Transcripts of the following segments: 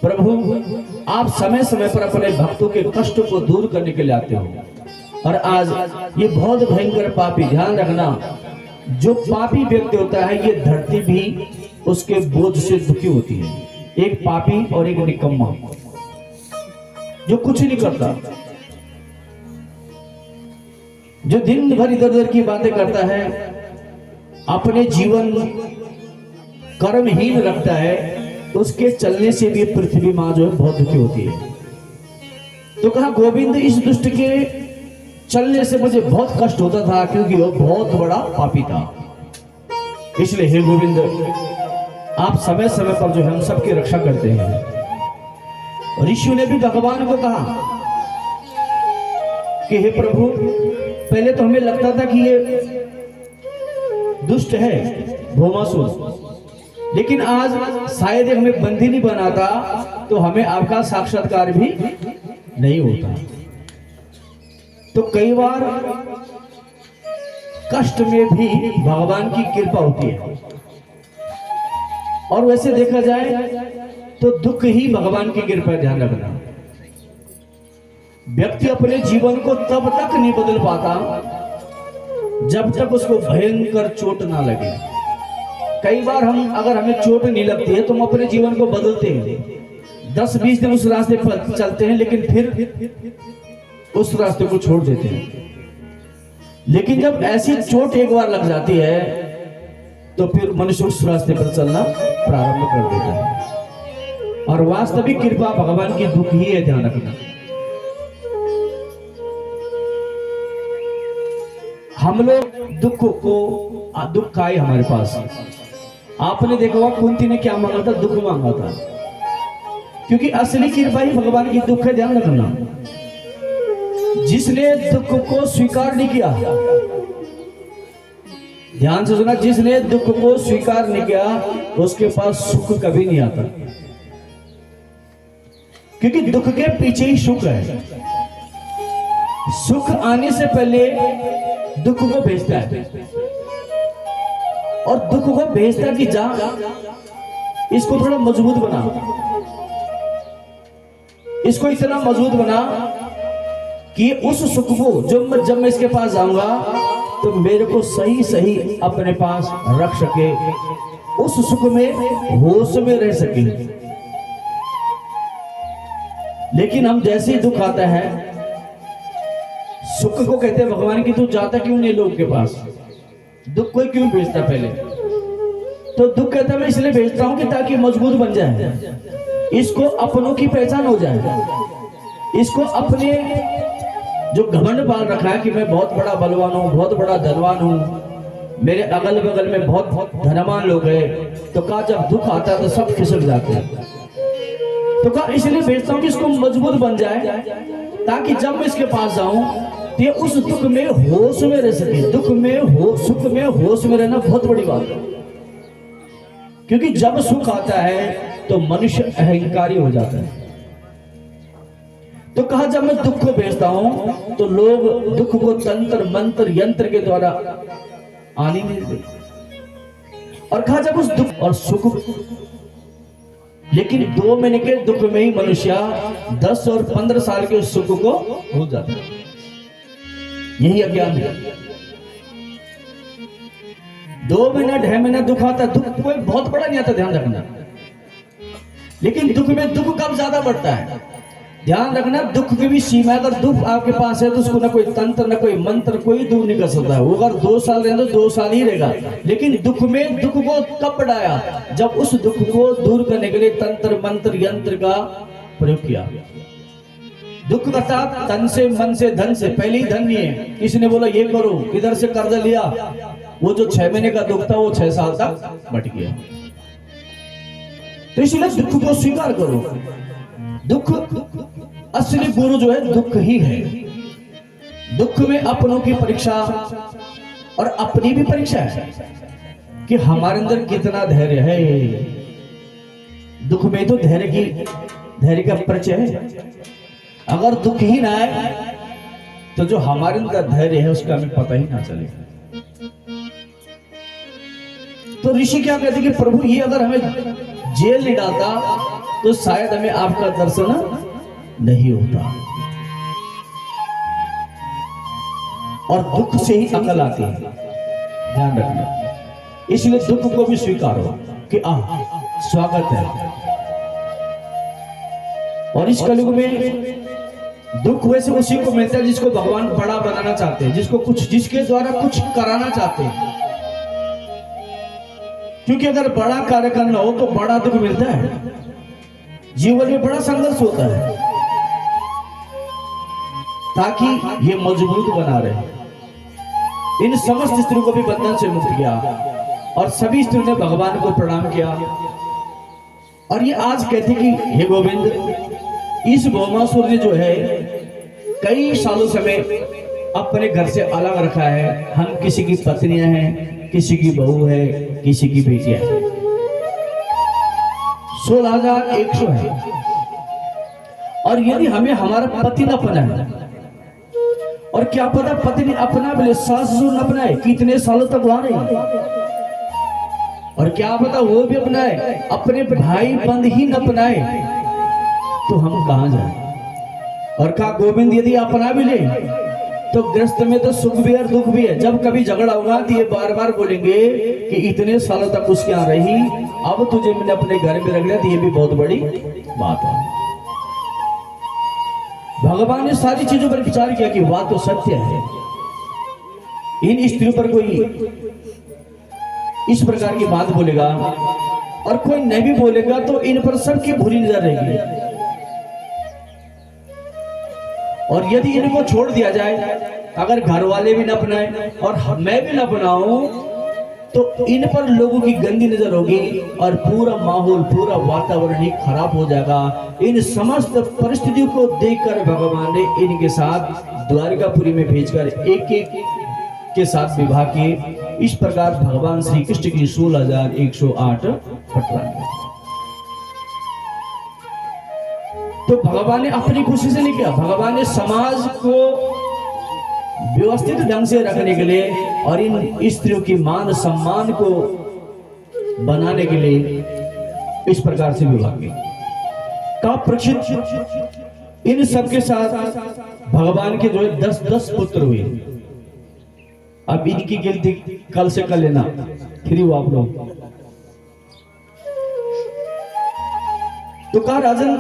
प्रभु आप समय समय पर अपने भक्तों के कष्ट को दूर करने के लिए आते हो। और आज ये बहुत भयंकर पापी, ध्यान रखना, जो पापी व्यक्ति होता है ये धरती भी उसके बोझ से दुखी होती है। एक पापी और एक निकम्मा जो कुछ नहीं करता, जो दिन भर इधर उधर की बातें करता है, अपने जीवन कर्महीन रखता है, उसके चलने से भी पृथ्वी मां जो है बहुत दुखी होती है। तो कहा गोविंद इस दुष्ट के चलने से मुझे बहुत कष्ट होता था क्योंकि वो बहुत बड़ा पापी था। इसलिए हे गोविंद आप समय समय पर जो है हम सबकी रक्षा करते हैं। ऋषियों ने भी भगवान को कहा कि हे प्रभु पहले तो हमें लगता था कि ये दुष्ट है भौमासुर, लेकिन आज शायद हमें बंदी नहीं बनाता तो हमें आपका साक्षात्कार भी नहीं होता। तो कई बार कष्ट में भी भगवान की कृपा होती है, और वैसे देखा जाए तो दुख ही भगवान की कृपा है। ध्यान रखना, व्यक्ति अपने जीवन को तब तक नहीं बदल पाता जब तक उसको भयंकर चोट ना लगे। कई बार अगर हमें चोट नहीं लगती है तो हम अपने जीवन को बदलते हैं, 10-20 दिन उस रास्ते पर चलते हैं, लेकिन फिर उस रास्ते को छोड़ देते हैं। लेकिन जब ऐसी चोट एक बार लग जाती है तो फिर मनुष्य उस रास्ते पर चलना प्रारंभ कर देता है। और वास्तविक कृपा भगवान की दुख ही है, ध्यान रखना। हम लोग दुख आए हमारे पास, आपने देखा होगा कुंती ने क्या मांगा था? दुख मांगा था, क्योंकि असली कृपा ही भगवान की दुख है। ध्यान रखना, जिसने दुख को स्वीकार नहीं किया, ध्यान से सुना, जिसने दुख को स्वीकार नहीं किया उसके पास सुख कभी नहीं आता, क्योंकि दुख के पीछे ही सुख है। सुख आने से पहले दुख को भेजता है, और दुख को भेजता कि जा इसको थोड़ा मजबूत बना, इसको इतना मजबूत बना कि उस सुख को जब मैं इसके पास जाऊंगा तो मेरे को सही सही अपने पास रख सके, उस सुख में होश में रह सके। लेकिन हम जैसे ही दुख आता है, सुख को कहते हैं भगवान की तू जाता क्यों नहीं लोग के पास, दुख कोई क्यों भेजता? पहले तो दुख कहता मैं इसलिए भेजता हूं कि ताकि मजबूत बन जाए, इसको अपनों की पहचान हो जाए, इसको अपने जो घमंड पाल रखा है कि मैं बहुत बड़ा बलवान हूं, बहुत बड़ा धनवान हूं, मेरे अगल बगल में बहुत धनवान लोग हैं, तो कहा जब दुख आता है तो सब खिसक जाते हैं। तो कहा इसलिए भेजता हूं कि इसको मजबूत बन जाए, ताकि जब मैं इसके पास जाऊं तो ये उस दुख में होश में रह सके। दुख में सुख में होश में रहना बहुत बड़ी बात है, क्योंकि जब सुख आता है तो मनुष्य अहंकारी हो जाता है। तो कहा जब मैं दुख को भेजता हूं तो लोग दुख को तंत्र मंत्र यंत्र के द्वारा आने नहीं देते। और कहा जब उस दुख और सुख, लेकिन 2 महीने के दुख में ही मनुष्य 10 और 15 साल के उस सुख को भूल जाता है। यही अज्ञान है। 2 महीना 2.5 महीना दुख आता है, दुख कोई बहुत बड़ा नहीं आता, ध्यान रखना। लेकिन दुख में दुख कब ज्यादा बढ़ता है? ध्यान रखना, दुख की भी सीमा है। अगर दुख आपके पास है तो उसको ना कोई तंत्र ना कोई मंत्र कोई दूर नहीं कर सकता है। वो अगर 2 साल रहे तो 2 साल ही रहेगा। लेकिन दुख में दुख को कब बढ़ाया? जब उस दुख को दूर करने के लिए तंत्र मंत्र यंत्र का प्रयोग किया। दुख का साथ तन से मन से धन से, पहले ही धन नहीं है, किसी ने बोला ये करो, इधर से कर्ज लिया, वो जो 6 महीने का दुख था वो 6 साल तक बढ़ गया। तो इसलिए दुख को स्वीकार करो। दुख असली गुरु जो है दुख ही है। दुख में अपनों की परीक्षा और अपनी भी परीक्षा है कि हमारे अंदर कितना धैर्य है। दुख में तो धैर्य का परिचय है। अगर दुख ही ना आए तो जो हमारे अंदर धैर्य है उसका हमें पता ही ना चले। तो ऋषि क्या कहते कि प्रभु ये अगर हमें जेल नहीं डालता तो शायद हमें आपका दर्शन नहीं होता। और दुख से ही अकल आती है, ध्यान रखना। इसलिए दुख को भी स्वीकारो कि स्वागत है। और इस कलयुग में दुख वैसे उसी को मिलता है जिसको भगवान बड़ा बनाना चाहते हैं, जिसके द्वारा कुछ कराना चाहते हैं। क्योंकि अगर बड़ा कार्य करना हो तो बड़ा दुख मिलता है, जीवन में बड़ा संघर्ष होता है, ताकि ये मजबूत बना रहे। इन समस्त स्त्रियों को भी बंधन से मुक्त किया और सभी स्त्रियों ने भगवान को प्रणाम किया। और ये आज कहते कि हे गोविंद, इस भौमासुर ने जो है कई सालों से हमें अपने घर से अलग रखा है। हम किसी की पत्नियां हैं, किसी की बहू है, किसी की बेटियां है। 16,100 है। और यदि हमें हमारा पति न अपनाए, और क्या पता पत्नी अपना बोले, सास ससुर न अपनाए, कितने सालों तक वहां रही, और क्या पता वो भी अपनाए, अपने भाई बंद ही न अपनाए, तो हम कहां जाए। और कहा गोविंद यदि अपना भी ले तो ग्रस्त में तो सुख भी और दुख भी है। जब कभी झगड़ा होगा तो ये बार बार बोलेंगे कि इतने सालों तक उसके यहाँ रही, अब तुझे मैंने अपने घर में रख लिया, तो ये भी बहुत बड़ी बात है। भगवान ने सारी चीजों पर विचार किया कि बात तो सत्य है। इन स्त्रियों पर कोई इस प्रकार की बात बोलेगा और कोई नहीं भी बोलेगा तो इन पर सबकी बुरी नजर रहेगी। और यदि इनको छोड़ दिया जाए, अगर घर वाले भी न अपनाए और मैं भी न अपनाऊं, तो इन पर लोगों की गंदी नजर होगी और पूरा माहौल, पूरा वातावरण ही खराब हो जाएगा। इन समस्त परिस्थितियों को देखकर भगवान ने इनके साथ द्वारिकापुरी में भेजकर एक एक के साथ विवाह किए। इस प्रकार भगवान श्री कृष्ण की 16,108 पटरानी। तो भगवान ने अपनी खुशी से नहीं किया, भगवान ने समाज को व्यवस्थित ढंग से रखने के लिए और इन स्त्रियों की मान सम्मान को बनाने के लिए इस प्रकार से विवाह किया। का परीक्षित इन सबके साथ भगवान के जो है 10-10 पुत्र हुए। अब इनकी गिनती कल से कर लेना, फिर वो आप लोग। तो कहा राजन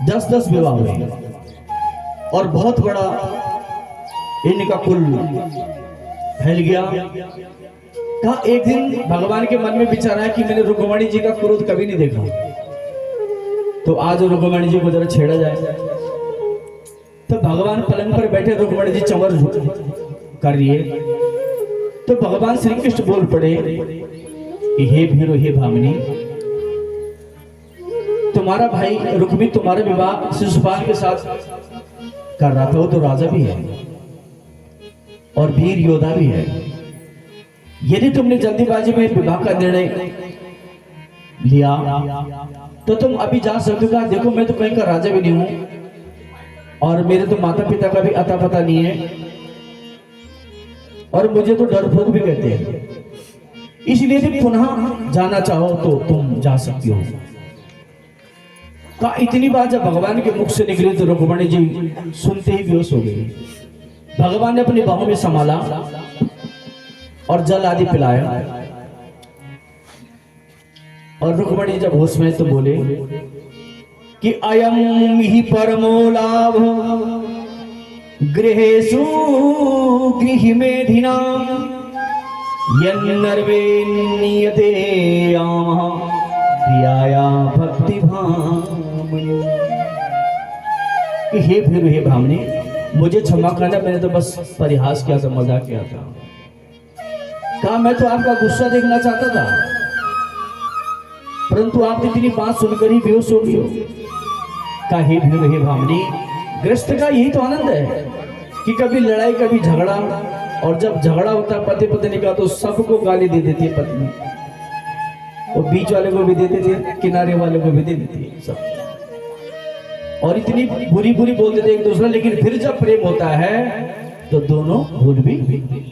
10-10 विवाह हुए और बहुत बड़ा इनका कुल फैल गया। कहा एक दिन भगवान के मन में विचार आया कि मैंने रुक्मणी जी का क्रोध कभी नहीं देखा, तो आज रुक्मणी जी को जरा छेड़ा जाए। तो भगवान पलंग पर बैठे, रुक्मणी जी चंवर कर रही है, तो भगवान श्री कृष्ण बोल पड़े कि हे भीरो, हे भामिनी, तुम्हारा भाई रुक्मी तुम्हारा विवाह शिशुपाल के साथ कर रहा था, वो तो राजा भी है और वीर योद्धा भी है। यदि तुमने जल्दीबाजी में विवाह का निर्णय लिया तो तुम अभी जा सकते हो। देखो मैं तो कहीं का राजा भी नहीं हूं और मेरे तो माता पिता का भी अता पता नहीं है और मुझे तो डरपोक भी कहते हैं, इसलिए यदि पुनः जाना चाहो तो तुम जा सकती हो। का इतनी बात जब भगवान के मुख से निकली तो रुक्मणी जी सुनते ही बेहोश हो गई। भगवान ने अपनी बाहों में संभाला और जल आदि पिलाया और रुक्मणी जब होश में तो बोले कि अयम ही परमो लाभ गृहेषु गृहमेधिना यन्नर्वे नियते प्रियाया भक्ति भामनी। हे फिर हे भामनी, मुझे क्षमा करना, मैंने तो बस परिहास किया था, मजाक किया था। कहा मैं तो आपका गुस्सा देखना चाहता था, परंतु आप इतनी बात सुनकर ही बेहोश हो गई हो। कहा हे फिर हे भामनी, गृहस्थ का यही तो आनंद है कि कभी लड़ाई कभी झगड़ा, और जब झगड़ा होता है पति पत्नी का तो सबको गाली दे देती है पत्नी, और बीच वाले को भी दे देती है, किनारे वाले को भी दे देती है सब, और इतनी बुरी बुरी बोल देते एक दूसरा। लेकिन फिर जब प्रेम होता है तो दोनों भूल भी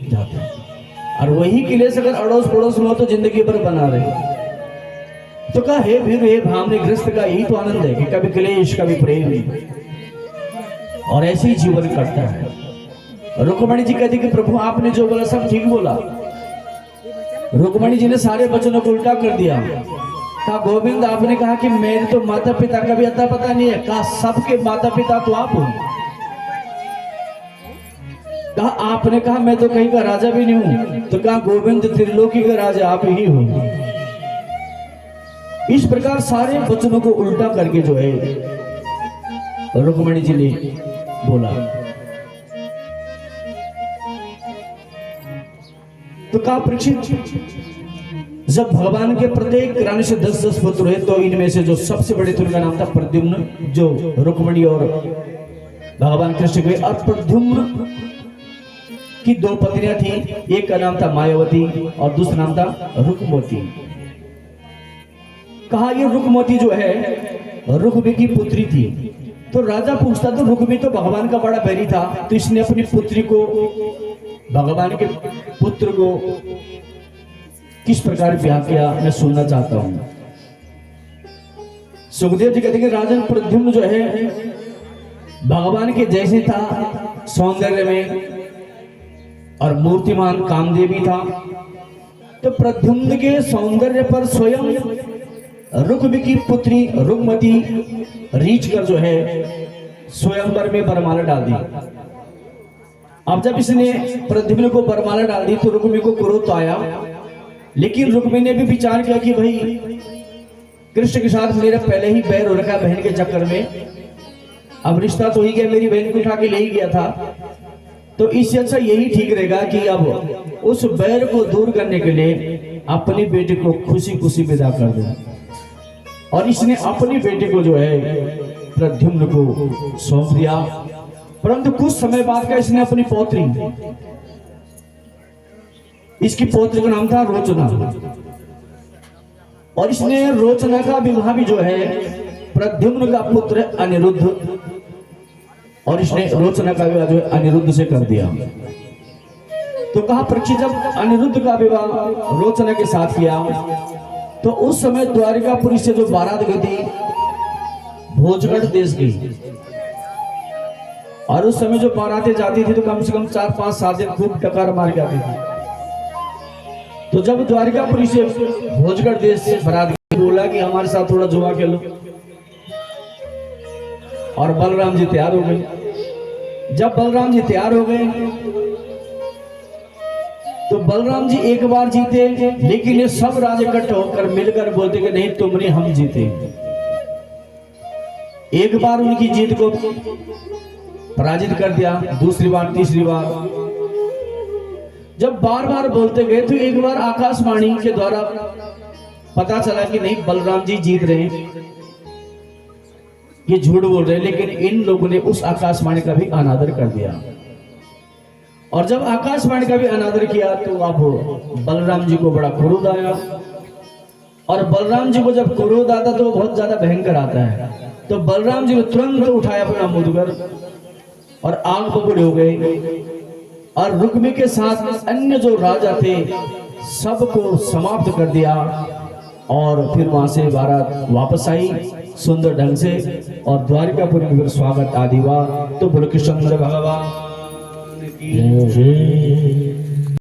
जाते हैं। और वही क्लेश अगर अड़ोस पड़ोस में हो तो जिंदगी भर बना रहे। तो कहा हे वीर हे भामने ग्रस्त का यही तो आनंद है कि कभी क्लेश कभी प्रेम, और ऐसे ही जीवन कटता है। रुक्मणी जी कहती कि प्रभु आपने जो बोला सब ठीक बोला। रुक्मणी जी ने सारे वचनों को उल्टा कर दिया। कहा गोविंद आपने कहा कि मेरे तो माता पिता का भी अता पता नहीं है। कहा सबके माता पिता तो आप हो। कहा आपने कहा मैं तो कहीं का राजा भी नहीं हूं। तो कहा गोविंद त्रिलोकी का राजा आप ही हो। इस प्रकार सारे वचनों को उल्टा करके जो है रुक्मणी जी ने बोला। तो कहा परीक्षित, जब भगवान के प्रत्येक रानी से 10-10 पुत्र हुए तो इनमें से जो सबसे बड़े पुत्र का नाम था प्रद्युम्न, जो रुक्मणी और भगवान कृष्ण के। और प्रद्युम्न की 2 पत्नियां थी, एक का नाम था मायावती और दूसरा नाम था रुक्मवती। कहा ये रुक्मवती जो है रुक्मी की पुत्री थी। तो राजा पूछता तो रुक्मी तो भगवान का बड़ा बैरी था, तो इसने अपनी पुत्री को, भगवान के पुत्र को किस प्रकार ब्याह किया मैं सुनना चाहता हूं। सुखदेव जी कहते हैं कि राजन प्रद्युम्न जो है भगवान के जैसे था सौंदर्य में और मूर्तिमान कामदेवी था। तो प्रद्युम्न के सौंदर्य पर स्वयं रुक्मी की पुत्री रुक्मती रीछ कर जो है स्वयंवर में बरमाला डाल दी। अब जब इसने प्रद्युम्न को बरमाला डाल दी तो रुक्मी को क्रोध आया, लेकिन रुक्मी ने भी विचार किया कि भाई कृष्ण के साथ मेरा पहले ही बैर हो रखा है बहन के चक्कर में, अब रिश्ता तो ही गया, मेरी बहन को उठा के ले ही गया था, तो इससे अच्छा यही ठीक रहेगा कि अब उस बैर को दूर करने के लिए अपनी बेटे को खुशी खुशी विदा कर दे। और इसने अपनी बेटे को जो है प्रद्युम्न को सौंप दिया। परंतु कुछ समय बाद का इसने अपनी पौत्री, इसकी पौत्री का नाम था रोचना, और इसने रोचना का विवाह भी जो है प्रद्युम्न का पुत्र अनिरुद्ध, और इसने रोचना का विवाह जो है अनिरुद्ध से कर दिया। तो कहा परीक्षित, जब अनिरुद्ध का विवाह रोचना के साथ किया तो उस समय द्वारिकापुरी से जो बारात गई थी भोजगढ़ देश गई, और उस समय जो बारातें जाती थी तो कम से कम 4-5-7 दिन खूब टकार मार के आती थी। तो जब द्वारिकापुरी से भोजगढ़ देश से बारात गई, बोला कि हमारे साथ थोड़ा जुआ खेलो, और बलराम जी तैयार हो गए। जब बलराम जी तैयार हो गए तो बलराम जी एक बार जीते, लेकिन ये सब राज इकट्ठे होकर मिलकर बोलते कि नहीं तुम नहीं हम जीते। एक बार उनकी जीत को पराजित कर दिया, दूसरी बार तीसरी बार जब बार बार बोलते गए तो एक बार आकाशवाणी के द्वारा पता चला कि नहीं बलराम जी जीत रहे हैं, ये झूठ बोल रहे हैं। लेकिन इन लोगों ने उस आकाशवाणी का भी अनादर कर दिया, और जब आकाशवाणी का भी अनादर किया तो अब बलराम जी को बड़ा क्रोध आया, और बलराम जी को जब क्रोध आता तो बहुत ज्यादा भयंकर आता है। तो बलराम जी ने तुरंत उठाया अपना मुदगर और आग बबूले हो गए, और रुक्मी के साथ अन्य जो राजा थे सबको समाप्त कर दिया, और फिर वहां से बारात वापस आई सुंदर ढंग से, और द्वारिकापुरी में फिर स्वागत आदि हुआ। तो बोलो कृष्ण भगवान की जय।